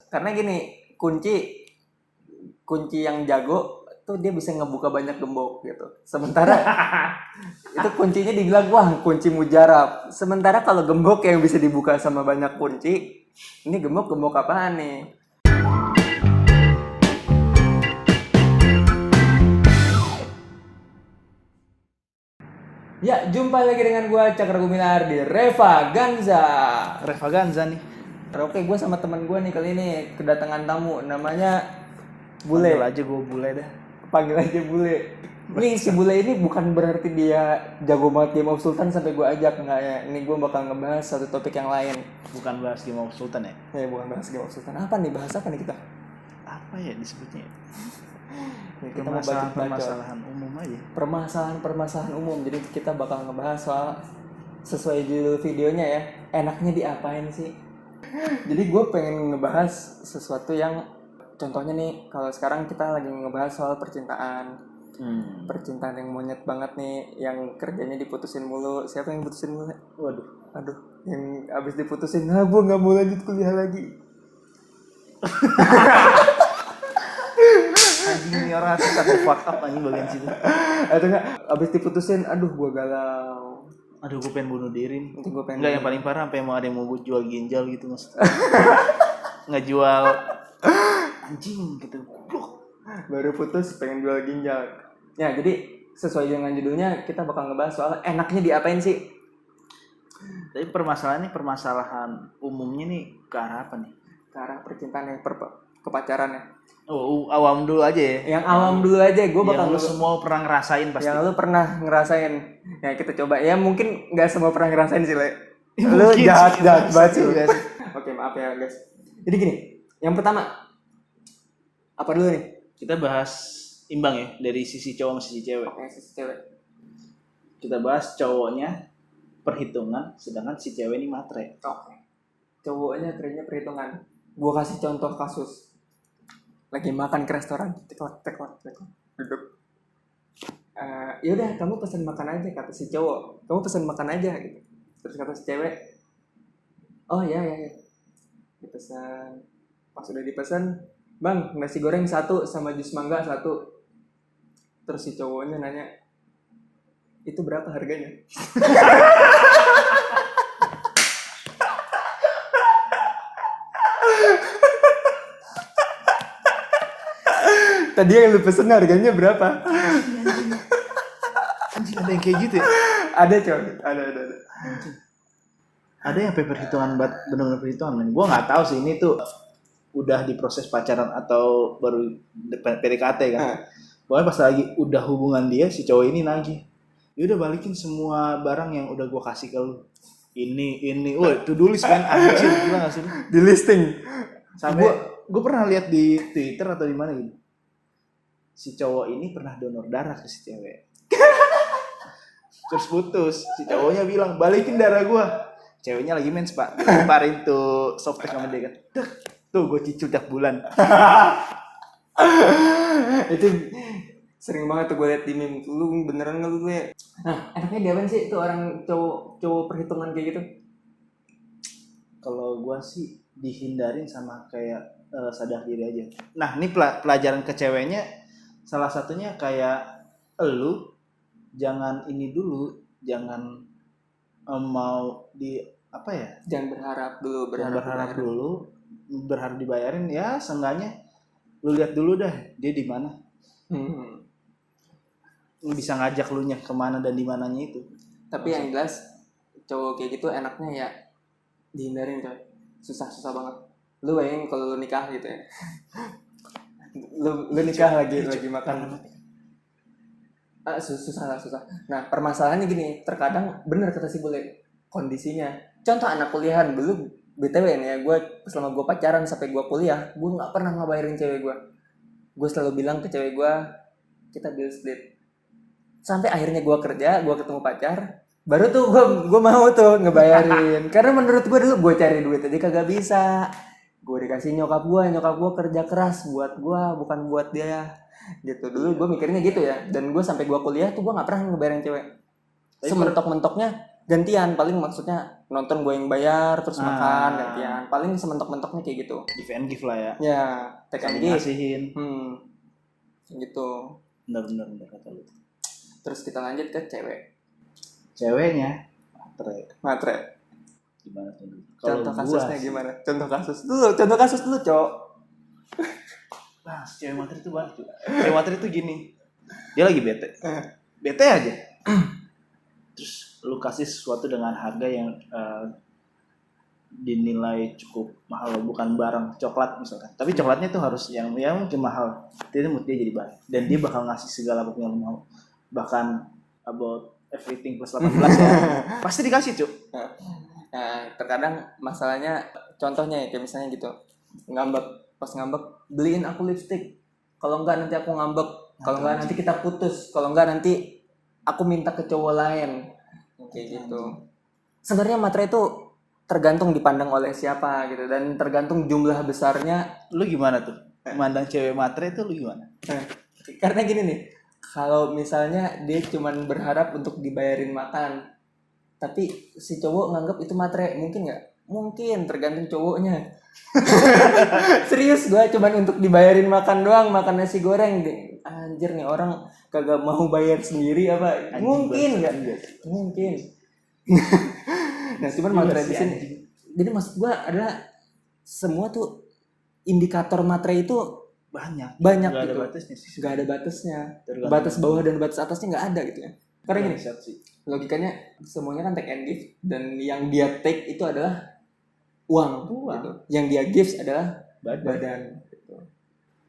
Karena gini, kunci yang jago tuh dia bisa ngebuka banyak gembok gitu. Sementara itu kuncinya dibilang wah kunci mujarab. Sementara kalau gembok yang bisa dibuka sama banyak kunci, ini gembok apaan nih? Ya, jumpa lagi dengan gua Cakra Gumilar di Reva Ganza. Reva Ganza nih. Oke, gue sama teman gue nih kali ini kedatangan tamu namanya Bule. Panggil aja gue Bule dah. Panggil aja Bule. Nih si Bule ini bukan berarti dia jago banget Game of Sultan sampai gue ajak, enggak ya. Ini gue bakal ngebahas satu topik yang lain. Bukan bahas Game of Sultan ya? Bukan bahas Game of Sultan. Apa nih, bahas apa nih kita? Apa ya disebutnya? Ya, kita mau bacot-bacot. Permasalahan umum aja. Permasalahan umum. Jadi kita bakal ngebahas soal sesuai judul videonya ya. Enaknya diapain sih? Jadi gue pengen ngebahas sesuatu yang contohnya nih, kalau sekarang kita lagi ngebahas soal percintaan. Percintaan yang monyet banget nih, yang kerjanya diputusin mulu. Siapa yang putusin mulu? Aduh, yang abis diputusin, gue nggak mau lanjut kuliah lagi. Anjing ini orang asli satu fuck up anjing bagian situ. Atau enggak, abis diputusin, aduh gue galau. Aduh gue pengen bunuh diri. Nanti gue pengen. Enggak, yang paling parah sampai mau ada yang mau jual ginjal gitu mas. Nggak jual anjing gitu. Baru putus pengen jual ginjal. Ya, jadi sesuai dengan judulnya kita bakal ngebahas soal enaknya diapain sih. Tapi permasalahan umumnya nih ke arah apa nih? Ke arah percintaan yang kepacaran ya. Oh, awam dulu aja ya. Yang awam dulu aja, gue bakal lu semua pernah ngerasain pasti. Yang lu pernah ngerasain. Ya kita coba. Ya mungkin nggak semua pernah ngerasain sih, Le. Lu jahat banget sih. Oke, maaf ya guys. Jadi gini, yang pertama apa dulu nih? Kita bahas imbang ya, dari sisi cowok sama sisi cewek. Oke, sisi cewek. Kita bahas cowoknya perhitungan, sedangkan si cewek ini matre. Oke. Cowoknya kerjanya perhitungan. Gue kasih contoh kasus. Lagi makan ke restoran, teklak, duduk. Yaudah, kamu pesan makan aja, kata si cowok. Kamu pesan makan aja gitu. Terus kata si cewek, oh ya. Dipesan. Pas udah dipesan, bang, nasi goreng 1 sama jus mangga 1. Terus si cowoknya nanya, itu berapa harganya? Tadi yang lu pesen harganya berapa? Anjing ada yang kayak gitu ya? Ada coy, ada. Anjing. Ada yang perhitungan benar-benar perhitungan. Gue nggak tahu sih ini tuh udah diproses pacaran atau baru PDKT kan. Pokoknya pas lagi udah hubungan dia, si cowok ini nagih, ya udah balikin semua barang yang udah gue kasih ke lu. Ini, wah to do list kan anjing, gila nggak sih? Di listing. Sampai gue pernah lihat di Twitter atau di mana gitu. Si cowok ini pernah donor darah ke si cewek. Terus putus, si cowoknya bilang balikin darah gue. Ceweknya lagi mens pak, lemparin tuh softtek sama dia kan. Tuh gue cicil tiap bulan. Itu sering banget tuh gue liat di meme. Lu beneran nggak lu ya? Nah, enaknya diapain sih tuh orang cowok perhitungan kayak gitu? Kalau gue sih dihindarin sama kayak sadar diri aja. Nah ini pelajaran ke ceweknya, salah satunya kayak lu jangan ini dulu, jangan mau di apa ya? Jangan berharap dulu, berharap dibayarin ya, seenggaknya lu lihat dulu dah dia di mana. Lu bisa ngajak lu nya kemana dan di mananya itu. Tapi yang jelas cowok kayak gitu enaknya ya dihindarin coy. Susah banget. Lu bayangin kalau lu nikah gitu ya. lu nikah lagi makan. Susah. Nah, permasalahannya gini, terkadang bener kata si Bule, kondisinya. Contoh anak kuliahan dulu, BTW nih ya, selama gue pacaran sampai gue kuliah, gue nggak pernah ngabayarin cewek gue. Gue selalu bilang ke cewek gue, kita bill split. Sampai akhirnya gue kerja, gue ketemu pacar, baru tuh gue mau tuh ngebayarin. Karena menurut gue dulu gue cari duit aja kagak bisa. Gue dikasih nyokap gue kerja keras buat gue, bukan buat dia. Gitu dulu gue mikirnya gitu ya. Dan gue sampai gue kuliah tuh gue nggak pernah ngebayarin cewek. Sementok-mentoknya gantian, paling maksudnya nonton gue yang bayar terus makan gantian, paling sementok-mentoknya kayak gitu. Give and give lah ya. Ya, take and Saling give. ngasihin. Gitu. Bener kata lu. Terus kita lanjut ke Ceweknya matre. gimana tuh? Contoh kasusnya gimana? Contoh kasus dulu, Cok. Nah, cewek matre itu banget. Cewek matre itu gini. Dia lagi bete. Bete aja. Terus lu kasih sesuatu dengan harga yang dinilai cukup mahal, bukan barang coklat misalkan. Tapi coklatnya itu harus yang mungkin mahal. Jadi mood dia jadi baik. Dan dia bakal ngasih segala apapun yang lu mau. Bahkan about everything plus 18 ya. Pasti dikasih, Cuk. Nah, terkadang masalahnya contohnya ya kayak misalnya gitu. Pas ngambek beliin aku lipstick. Kalau enggak nanti aku ngambek. Kalau enggak nanti kita putus. Kalau enggak nanti aku minta ke cowok lain. Kayak gitu. Sebenarnya matre itu tergantung dipandang oleh siapa gitu, dan tergantung jumlah besarnya. Lu gimana tuh? Mandang cewek matre itu lu gimana? Karena gini nih, kalau misalnya dia cuman berharap untuk dibayarin makan, tapi si cowok nganggap itu matre, mungkin nggak? Mungkin, tergantung cowoknya. Serius, gue cuman untuk dibayarin makan doang, makan nasi goreng. Anjir nih orang kagak mau bayar sendiri apa? Mungkin nggak? Mungkin. Nah, cuman matre di sini. Jadi maksud gue adalah semua tuh indikator matre itu banyak Gak gitu. ada batasnya sih. Gak ada batasnya. Batas bawah dan batas atasnya nggak ada gitu ya. Karena gini, logikanya semuanya kan take and give, dan yang dia take itu adalah uang. Gitu. Yang dia gives adalah badan. Gitu.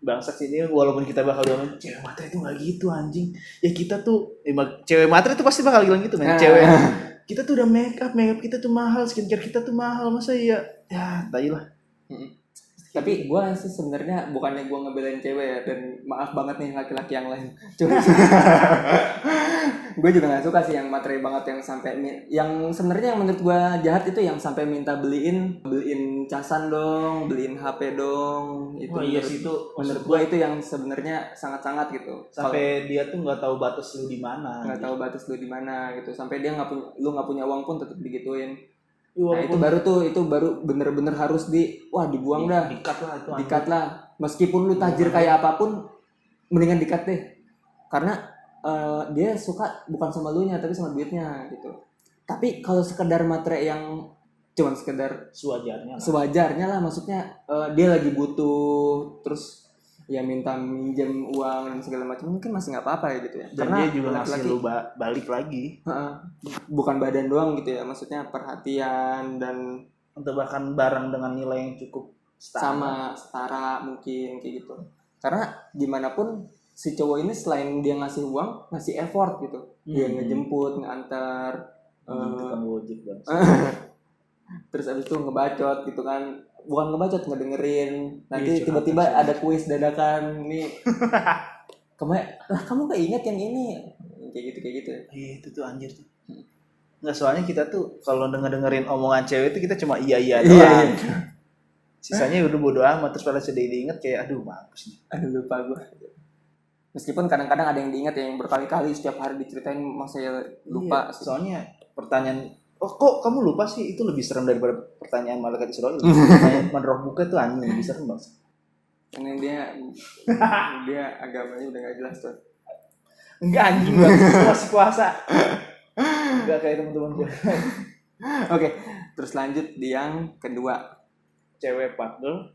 Bangsat sih ini, walaupun kita bakal bilang cewek matre itu nggak gitu anjing. Ya kita tuh cewek matre itu pasti bakal bilang gitu men. Cewek kita tuh udah make up kita tuh mahal, skincare kita tuh mahal, masa ya tai lah. Tapi gue sih sebenarnya bukannya gue ngebelain cewek ya, dan maaf banget nih laki-laki yang lain. Cuma gue juga nggak suka sih yang materi banget, yang sampai yang sebenarnya yang menurut gue jahat itu yang sampai minta beliin casan dong, beliin HP dong. Itu iya sih, itu menurut gue itu yang sebenarnya sangat-sangat gitu. Sampai dia tuh nggak tahu batas lu di mana. Nggak tahu batas lu di mana gitu. Sampai dia lu nggak punya uang pun tetap digituin. Nah itu baru bener-bener harus dibuang dah. Dikat lah. Meskipun lu tajir kayak apapun, mendingan dikat deh. Karena dia suka bukan sama lu nya tapi sama duitnya gitu. Tapi kalau sekedar materi yang cuman sekedar sewajarnya lah, maksudnya dia lagi butuh terus ya minta minjem uang dan segala macam, mungkin masih nggak apa-apa ya gitu ya. Dan karena dia juga ngasih lu balik lagi. Bukan badan doang gitu ya, maksudnya perhatian dan atau bahkan barang dengan nilai yang cukup setara mungkin kayak gitu. Karena gimana pun si cowok ini selain dia ngasih uang, ngasih effort gitu. Dia ngejemput, ngantar, terus abis itu ngebacot gitu kan. Bukan ngebacot, ngedengerin. Nanti tiba-tiba ada kuis dadakan nih. Kamu gak ingat yang ini? Kayak gitu. Iya, itu tuh anjir tuh. Nggak, soalnya kita tuh kalau dengerin omongan cewek itu kita cuma iya doang. Sisanya udah bodo amat. Terus pada sudah diinget kayak aduh mampus nih. Aduh lupa gue. Meskipun kadang-kadang ada yang diingat ya, yang berkali-kali setiap hari diceritain masih lupa. Iya, soalnya pertanyaan, kok kamu lupa sih, itu lebih serem daripada pertanyaan malaikat Israel. Pertanyaan roh buka tuh anjing lebih serem banget. Karena dia agamanya udah gak jelas tuh. Enggak anjing banget, masih puasa. Enggak kayak teman-teman gue. Oke, terus lanjut di yang kedua. Cewek fuck girl,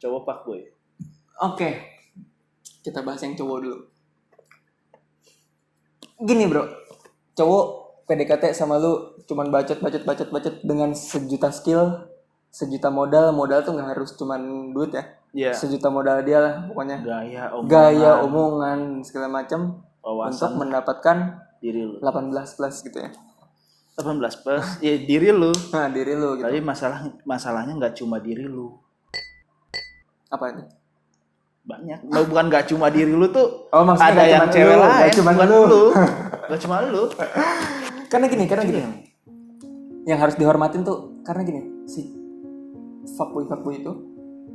cowok fuck boy. Oke, kita bahas yang cowok dulu. Gini bro, cowok PDKT sama lu cuman bacot dengan sejuta skill, sejuta modal tuh nggak harus cuman duit ya. Yeah. Sejuta modal dia lah pokoknya. Gaya omongan segala macam untuk mendapatkan diri lu. 18 plus gitu ya. 18 plus ya diri lu. Nah, diri lu gitu. Tapi masalahnya nggak cuma diri lu. Apa itu? Banyak. Bukan nggak cuma diri lu tuh. Maksudnya ada yang cewek lain. Gak cuma lu. Gak cuma lu. Karena gini. Yang harus dihormatin tuh karena gini, si fuckboy itu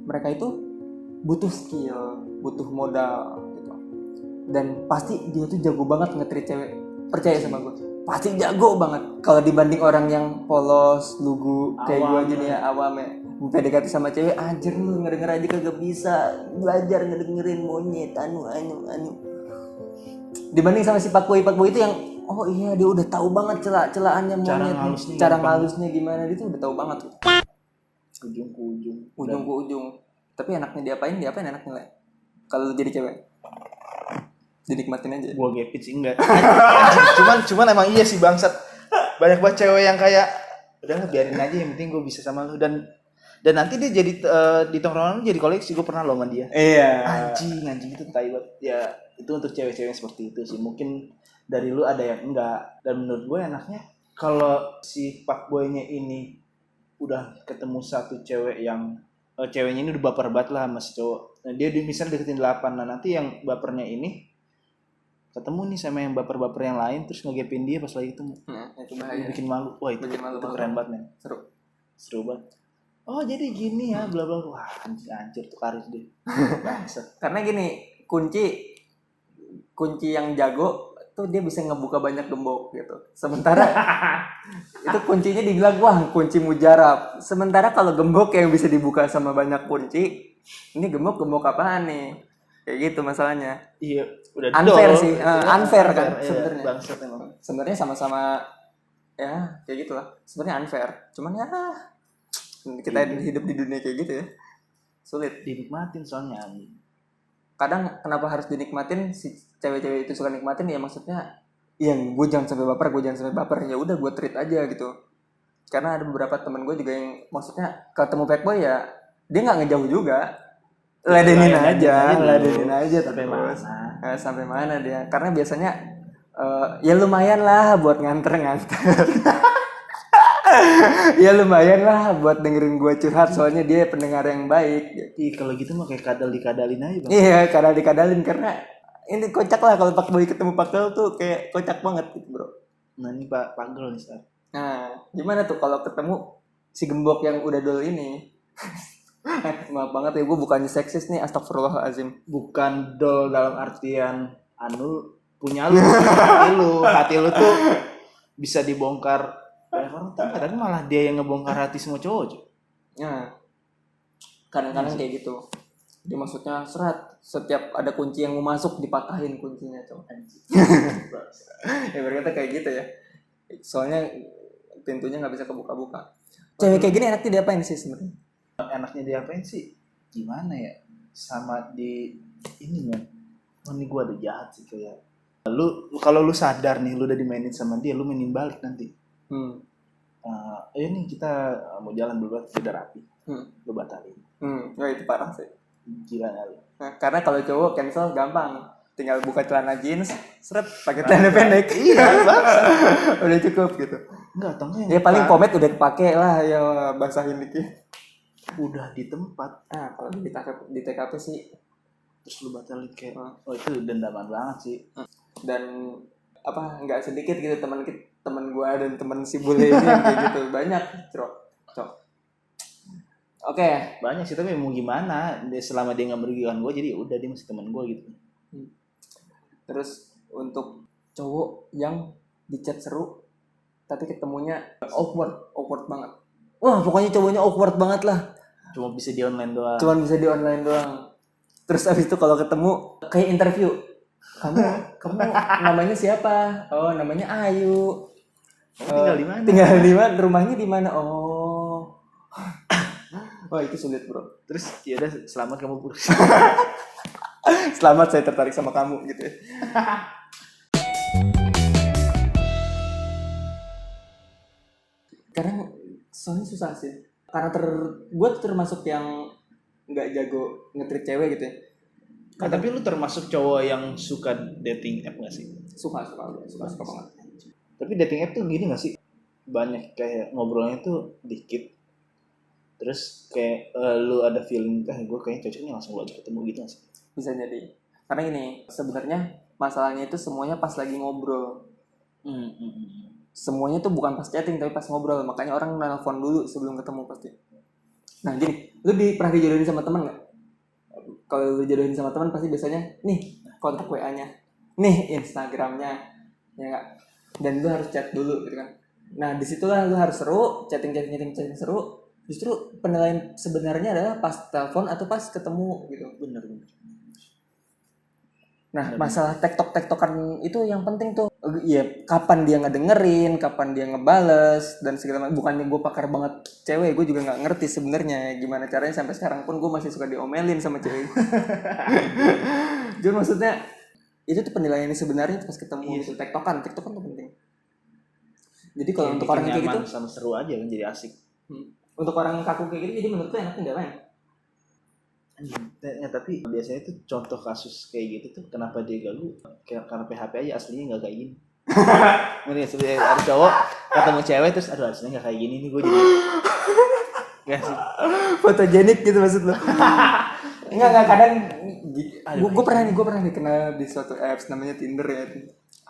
mereka itu butuh skill, butuh modal gitu. Dan pasti dia tuh jago banget nge-treat cewek. Percaya sama gue. pasti jago banget kalau dibanding orang yang polos, lugu kayak gue Awam. gini ya, awam ya. PDKT sama cewek, anjir lu ngedenger aja kagak bisa, belajar ngedengerin monyet anu. Dibanding sama si Pakboy itu yang oh iya dia udah tahu banget celaannya monyet, cara ngalusnya gimana, dia tuh udah tahu banget tuh. Ujung ke ujung. Tapi enaknya diapain enaknya lah. Kalau lu jadi cewek, dinikmatin aja. Gua gepit sih enggak. cuman emang iya sih bangsat. Banyak banget cewek yang kayak udah biarin aja, yang penting gue bisa sama lu, dan nanti dia jadi di tongkrongan jadi koleksi. Gue pernah lo sama dia. Iya. Anjing itu tai banget. Ya itu untuk cewek-cewek seperti itu sih. Mungkin dari lu ada yang enggak. Dan menurut gue enaknya kalau si fuckboy-nya ini udah ketemu satu cewek yang ceweknya ini udah baper banget lah sama si cowok. Nah, dia misalnya deketin 8. Nah nanti yang bapernya ini ketemu nih sama yang baper-baper yang lain, terus ngegepin dia pas lagi ketemu. Itu bahaya. Bikin malu. Wah itu keren banget men. Seru banget. Oh jadi gini ya, bla bla. Wah anjir tuh karir deh. Karena gini, kunci yang jago tuh dia bisa ngebuka banyak gembok gitu. Sementara itu kuncinya dibilang wah kunci mujarab. Sementara kalau gembok yang bisa dibuka sama banyak kunci, ini gembok apaan nih? Kayak gitu masalahnya. Iya, udah unfair sih, unfair kan sebenarnya. Bangsat emang. Sebenarnya sama-sama ya kayak gitulah. Sebenarnya unfair. Cuman ya kita hidup di dunia kayak gitu ya. Sulit dinikmatin soalnya. Kadang kenapa harus dinikmatin, si cewek-cewek itu suka nikmatin ya, maksudnya yang gue jangan sampai baper, ya udah gue treat aja gitu. Karena ada beberapa temen gue juga yang maksudnya ketemu fuckboy ya dia nggak ngejauh juga, ladenin aja sampai mana dia, karena biasanya ya lumayan lah buat nganter ya lumayan lah buat dengerin gue curhat, soalnya dia pendengar yang baik. Kalau gitu mah kayak dikadalin aja bang. Iya, dikadalin karena ini kocak lah kalau Pakboy ketemu Pakgel tuh kayak kocak banget gitu bro. Nah ini Pakgel nih sekarang. Nah gimana tuh kalau ketemu si gembok yang udah dulu ini? Maaf banget ya, gue bukannya seksis nih, astagfirullahaladzim. Bukan dol dalam artian punya hati lu tuh bisa dibongkar orang, tapi malah dia yang ngebongkar hati semua cowok. Nah, kadang-kadang kayak gitu. Dia maksudnya setiap ada kunci yang mau masuk dipatahin kuncinya cowok. Ya berkata kayak gitu ya. Soalnya pintunya nggak bisa kebuka-buka. Cewek kayak gini enaknya diapain sih sebenarnya? Enaknya diapain sih? Gimana ya? Sama di ini men. Oh ini gue ada jahat sih kayak. Kalau lu sadar nih lu udah dimainin sama dia, lu mainin balik nanti. Ini kita mau jalan dulu, udah rapi. Lu batalin. Ya itu parah sih. Gila lu. Nah, karena kalau cowok cancel gampang, tinggal buka celana jeans, pakai celana pendek. Iya, udah cukup gitu. Enggak, ya paling pomade udah kepake lah, ya basahin dikit. Udah di tempat. Kalau di TKP sih terus lu batalin kayak itu dendaman banget sih. Dan nggak sedikit gitu teman gua dan teman si bule ini yang kayak gitu banyak, cok. Oke. Banyak sih, tapi mau gimana? Selama dia nggak merugikan gua, jadi udah dia masih teman gua gitu. Terus untuk cowok yang di chat seru tapi ketemunya awkward banget. Wah pokoknya cowoknya awkward banget lah. Cuma bisa di online doang. Terus abis itu kalau ketemu kayak interview, kamu namanya siapa? Oh namanya Ayu. Tinggal di mana? Tinggal di mana? Rumahnya di mana? Oh. Wah itu sulit bro. Terus ya udah, selamat kamu putus. Selamat saya tertarik sama kamu gitu ya. Karena soalnya susah sih. Karena gue termasuk yang nggak jago nge-treat cewek gitu ya. Tapi lu termasuk cowok yang suka dating app nggak sih? Suka banget. Tapi dating app tuh gini nggak sih? Banyak kayak ngobrolnya tuh dikit. Terus kayak lu ada feeling gue kayaknya cocoknya langsung aja ketemu gitu nggak sih? Bisa jadi. Karena gini, sebenarnya masalahnya itu semuanya pas lagi ngobrol. Semuanya tuh bukan pas chatting tapi pas ngobrol. Makanya orang nelfon dulu sebelum ketemu pasti. Nah gini, lu pernah dijodohin sama teman nggak? Kalau lu jodohin sama teman pasti biasanya nih kontak WA-nya, nih Instagram-nya, ya nggak? dan lu harus chat dulu gitu kan. Nah disitulah lu harus seru, chatting seru. Justru penilaian sebenarnya adalah pas telepon atau pas ketemu gitu. Bener. Nah masalah tektokan itu yang penting tuh. Iya, kapan dia ngedengerin, kapan dia ngebales dan segala macam. Bukannya gue pakar banget cewek, gue juga nggak ngerti sebenarnya gimana caranya, sampai sekarang pun gue masih suka diomelin sama cewek. Jadi maksudnya itu tuh penilaiannya sebenarnya pas ketemu gitu. Tektokan tuh penting. Jadi kalau untuk orang kayak gitu sama seru aja kan, jadi asik. Untuk orang kaku kayak gitu, jadi menurut lo enaknya nggak main? Ya, tapi biasanya tuh contoh kasus kayak gitu tuh kenapa dia gagal karena PHP aja, aslinya nggak kayak gini. Ini sebenarnya ada cowok ketemu cewek terus aduh aslinya nggak kayak gini nih, gue jadi nggak sih fotogenik gitu maksud lo? Enggak kadang gue pernah nih kena di suatu apps namanya Tinder ya.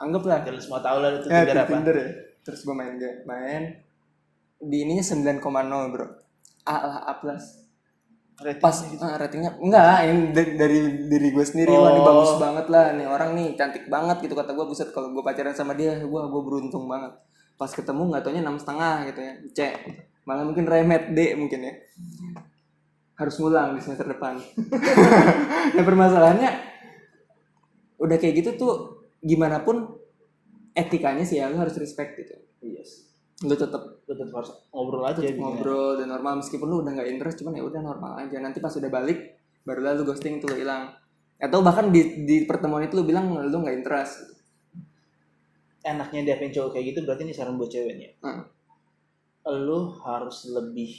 Anggaplah kalian semua tahu lah itu ya, Tinder apa. Tinder ya. Terus gue main di ininya 9,0 bro. A lah, A plus. Pas ratingnya enggak, yang dari diri gue sendiri. Wah ini bagus banget lah, nih orang nih cantik banget gitu kata gue. Buset, kalau gue pacaran sama dia gue beruntung banget. Pas ketemu nggak taunya 6,5 gitu ya, C gitu. Malah mungkin remet D mungkin ya, harus ngulang di semester depan. Nah permasalahannya udah kayak gitu tuh, gimana pun etikanya sih ya lu harus respect gitu. Yes. Lu tetap harus ngobrol aja, ngobrol dan normal, meskipun lu udah nggak interest, cuman ya udah normal aja. Nanti pas udah balik barulah lu ghosting tuh, lu hilang. Atau bahkan di pertemuan itu lu bilang lu nggak interest. Enaknya dia pengen cowok kayak gitu berarti ini saran buat ceweknya. Lu harus lebih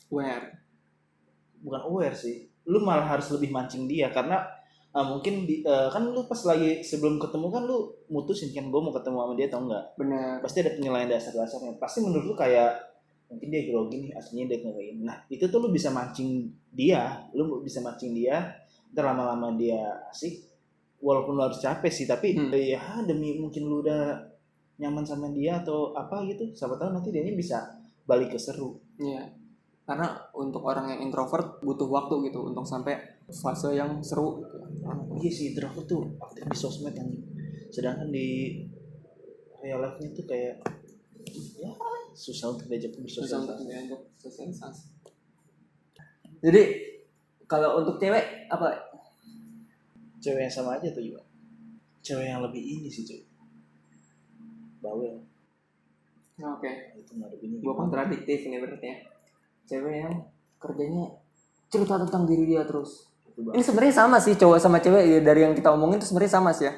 bukan aware sih, lu malah harus lebih mancing dia, karena mungkin kan lu pas lagi sebelum ketemu kan lu mutusin kan gue mau ketemu sama dia atau enggak. Benar. Pasti ada penilaian dasar-dasarnya. Pasti menurut lu kayak mungkin dia grogi nih, aslinya dia kayak gini. Nah itu tuh lu bisa mancing dia, ntar lama-lama dia asik. Walaupun lu harus capek sih, tapi ya demi mungkin lu udah nyaman sama dia atau apa gitu, siapa tahu nanti dia ini bisa balik ke seru. Iya. Karena untuk orang yang introvert butuh waktu gitu untuk sampai fase yang seru gitu. Iya sih, introvert tuh aktif di sosmed kan. Sedangkan di real life-nya tuh kayak ya susah untuk diajak bersosialisasi. Jadi kalau untuk cewek apa? Cewek yang sama aja tuh juga. Cewek yang lebih ini sih cuy, bawel. Oke. Itu nggak begini. Gue kontradiktif ini berarti ya. Cewek yang kerjanya cerita tentang diri dia terus. Ini sebenarnya sama sih cowok sama cewek ya, dari yang kita omongin itu sebenarnya sama sih ya.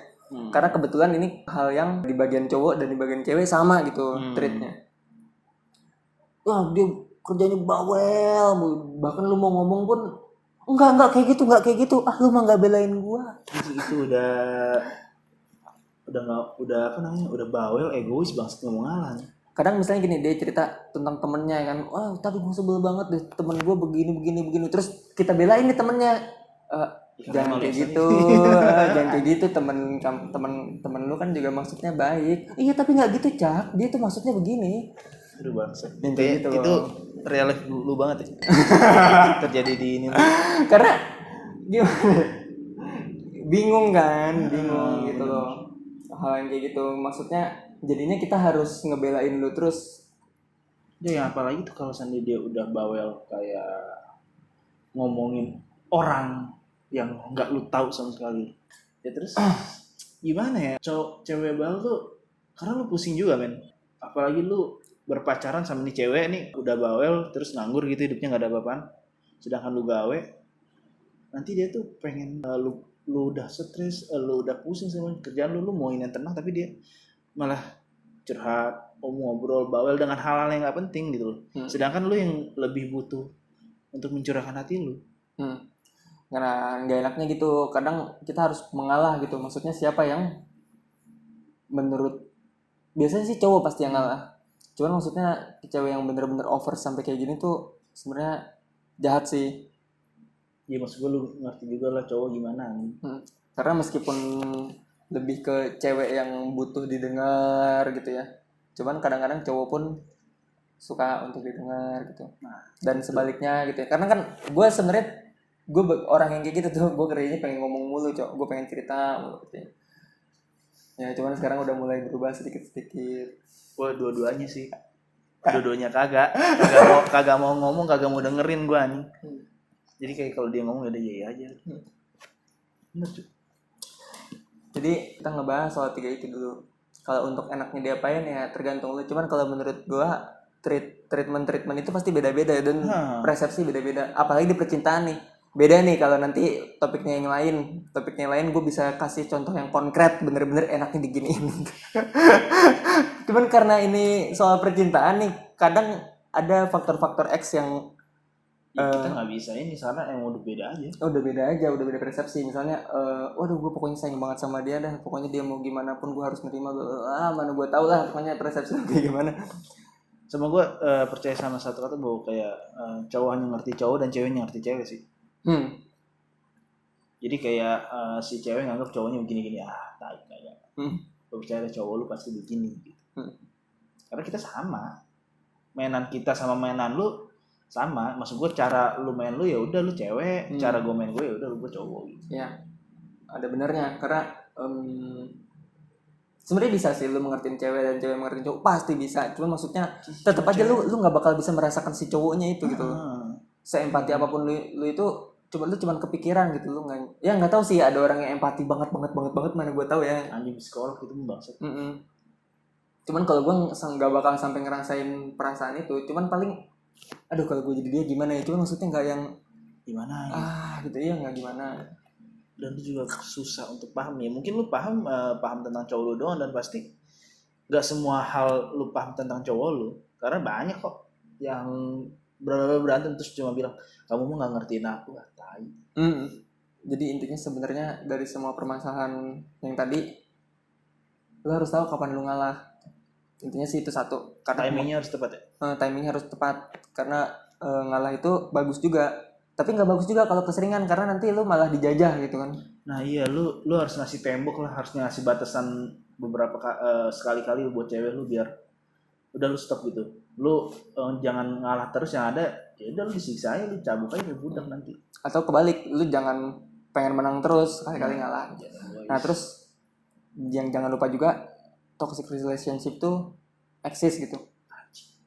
Karena kebetulan ini hal yang di bagian cowok dan di bagian cewek sama gitu treatnya. Wah dia kerjanya bawel, bahkan lu mau ngomong pun enggak kayak gitu. Ah lu mah nggak belain gua. Itu udah apa namanya, udah bawel, egois banget ngomong ngalah. Kadang misalnya gini, dia cerita tentang temennya kan, wah tapi gue sebel banget deh temen gue begini, terus kita belain nih temennya, jangan kayak gitu, temen lu kan juga maksudnya baik. Iya tapi nggak gitu Cak, dia tuh maksudnya begini. Aduh bangsa. Itu real life lu banget ya. Terjadi di ini. Karena gimana? Bingung gitu loh. Hal yang kayak gitu maksudnya jadinya kita harus ngebelain lu terus. Ya yang apalagi tuh kalau sandi dia udah bawel kayak ngomongin orang yang nggak lu tahu sama sekali. Ya terus gimana ya? Cewek bawel tuh karena lu pusing juga men. Apalagi lu berpacaran sama nih cewek nih udah bawel terus nganggur gitu hidupnya nggak ada apa-apaan. Sedangkan lu gawe, nanti dia tuh pengen lu udah stres, lu udah pusing sama kerjaan lu mau yang tenang, tapi dia malah curhat, ngobrol, bawel dengan hal-hal yang nggak penting gitu loh. Sedangkan lu yang lebih butuh untuk mencurahkan hati lu. Karena nggak enaknya gitu, kadang kita harus mengalah gitu. Maksudnya siapa yang menurut biasanya sih cowok pasti yang ngalah. Cuman maksudnya cewek yang bener-bener over sampai kayak gini tuh sebenarnya jahat sih. Ya maksud gue lu ngerti juga lah cowok gimana. Karena meskipun lebih ke cewek yang butuh didengar gitu ya, cuman kadang-kadang cowok pun suka untuk didengar gitu. Dan sebaliknya gitu ya, karena kan gue sebenarnya orang yang kayak gitu tuh, gue kerjanya pengen ngomong mulu gue pengen cerita mulu gitu ya. Ya cuman sekarang udah mulai berubah sedikit-sedikit. Gue dua-duanya sih. Dua-duanya kagak mau ngomong, kagak mau dengerin gue anjing. Jadi kayak kalau dia ngomong udah iya aja. Bener cuy. Jadi kita ngebahas soal 3 itu dulu. Kalau untuk enaknya diapain ya tergantung lu. Cuman kalau menurut gua treatment itu pasti beda-beda dan persepsi beda-beda. Apalagi di percintaan nih. Beda nih kalau nanti topiknya yang lain. Topiknya yang lain gue bisa kasih contoh yang konkret bener-bener enaknya diginiin. Cuman karena ini soal percintaan nih, kadang ada faktor-faktor X yang kita nggak bisa ini karena yang udah beda aja. udah beda persepsi. Misalnya waduh gue pokoknya sayang banget sama dia dah, pokoknya dia mau gimana pun gue harus nerima. Mana gue tahu lah pokoknya persepsi kayak gimana. Sama gue percaya sama satu kata bahwa kayak cowok hanya ngerti cowok dan cewek ngerti cewek sih. Jadi kayak si cewek nganggap cowoknya begini-gini, tai kayak. Lu percaya cowok lu pasti begini gitu. Karena kita sama. Mainan kita sama mainan lu sama. Maksud gue cara lu main lu ya udah lu cewek, cara gue main gue ya udah lu gue cowok gitu. Ya. Ada benernya karena sebenarnya bisa sih lu mengertiin cewek dan cewek mengertiin cowok, pasti bisa. Cuma maksudnya tetap aja lu nggak bakal bisa merasakan si cowoknya itu gitu. Seempati apapun lu itu cuman kepikiran gitu lu nggak tahu sih, ada orang yang empati banget mana gue tahu ya. Anjing psikolog itu maksud. Cuman kalau gue nggak bakal sampai ngerasain perasaan itu, cuman paling aduh kalau gue jadi dia gimana ya, cuman maksudnya nggak yang gimana gitu ya, nggak gimana. Dan itu juga susah untuk paham ya. Mungkin lu paham tentang cowok lu doang, dan pasti nggak semua hal lu paham tentang cowok lu, karena banyak kok yang berantem terus cuma bilang kamu mau nggak ngertiin aku, tai. Jadi intinya sebenarnya dari semua permasalahan yang tadi, lu harus tahu kapan lu ngalah. Intinya sih itu satu, karena timingnya harus tepat ya. Timingnya harus tepat, karena ngalah itu bagus juga, tapi nggak bagus juga kalau keseringan, karena nanti lu malah dijajah gitu kan. Nah iya, lu harus ngasih tembok lah, harus ngasih batasan beberapa sekali-kali buat cewek lu, biar udah lu stop gitu. Lu jangan ngalah terus, yang ada ya udah lu disiksa aja, lu cabut aja ke budak nanti. Atau kebalik, lu jangan pengen menang terus, kali-kali ngalah. Nah terus jangan lupa juga toxic relationship tuh eksis gitu,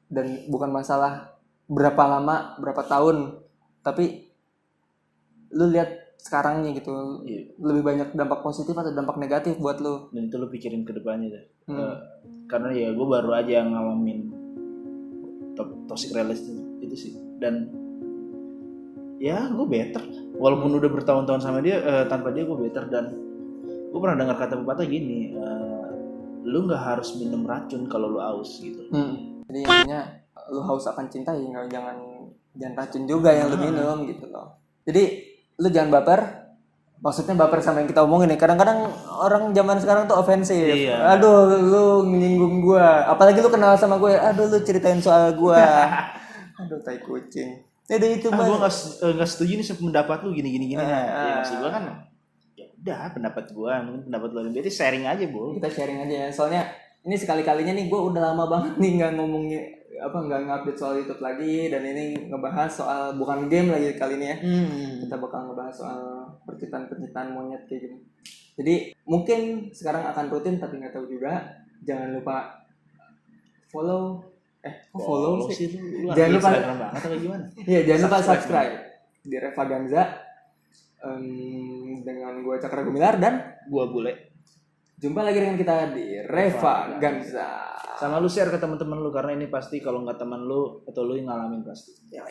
dan bukan masalah berapa lama, berapa tahun, tapi lu lihat sekarangnya gitu. Lebih banyak dampak positif atau dampak negatif buat lu, dan itu lu pikirin ke depannya deh. Karena ya gue baru aja ngalamin toxic relationship itu sih, dan ya gue better walaupun udah bertahun-tahun sama dia, tanpa dia gue better. Dan gue pernah dengar kata pepatah gini, lu nggak harus minum racun kalau lu haus gitu. Jadi intinya lu haus akan cinta ya, jangan racun juga yang lu minum gitu loh. Jadi lu jangan baper. Maksudnya baper sama yang kita omongin nih. Kadang-kadang orang zaman sekarang tuh ofensif. Iya. Aduh, lu menyinggung gua. Apalagi lu kenal sama gue. Aduh, lu ceritain soal gua. Aduh, tai kucing. Jadi itu gue nggak setuju nih pendapat lu gini. Ya maksud gue kan ya udah pendapat gue, mungkin pendapat lu berarti sharing aja, Bu. Kita sharing aja ya. Soalnya ini sekali-kalinya nih gue udah lama banget nih nggak ngomongin nggak ngupdate soal YouTube lagi, dan ini ngebahas soal bukan game lagi kali ini ya. Kita bakal ngebahas soal percintaan monyet kayak gini. Jadi mungkin sekarang akan rutin, tapi nggak tahu juga. Jangan lupa follow sih. Jangan lupa banget atau gimana? Iya, jangan lupa subscribe di Reva Ganza dengan gue Cakra Gumilar dan gue Bule. Jumpa lagi dengan kita di Reva Ganza. Sama lu share ke teman-teman lu, karena ini pasti kalau nggak teman lu atau lu yang ngalamin pasti. Ya.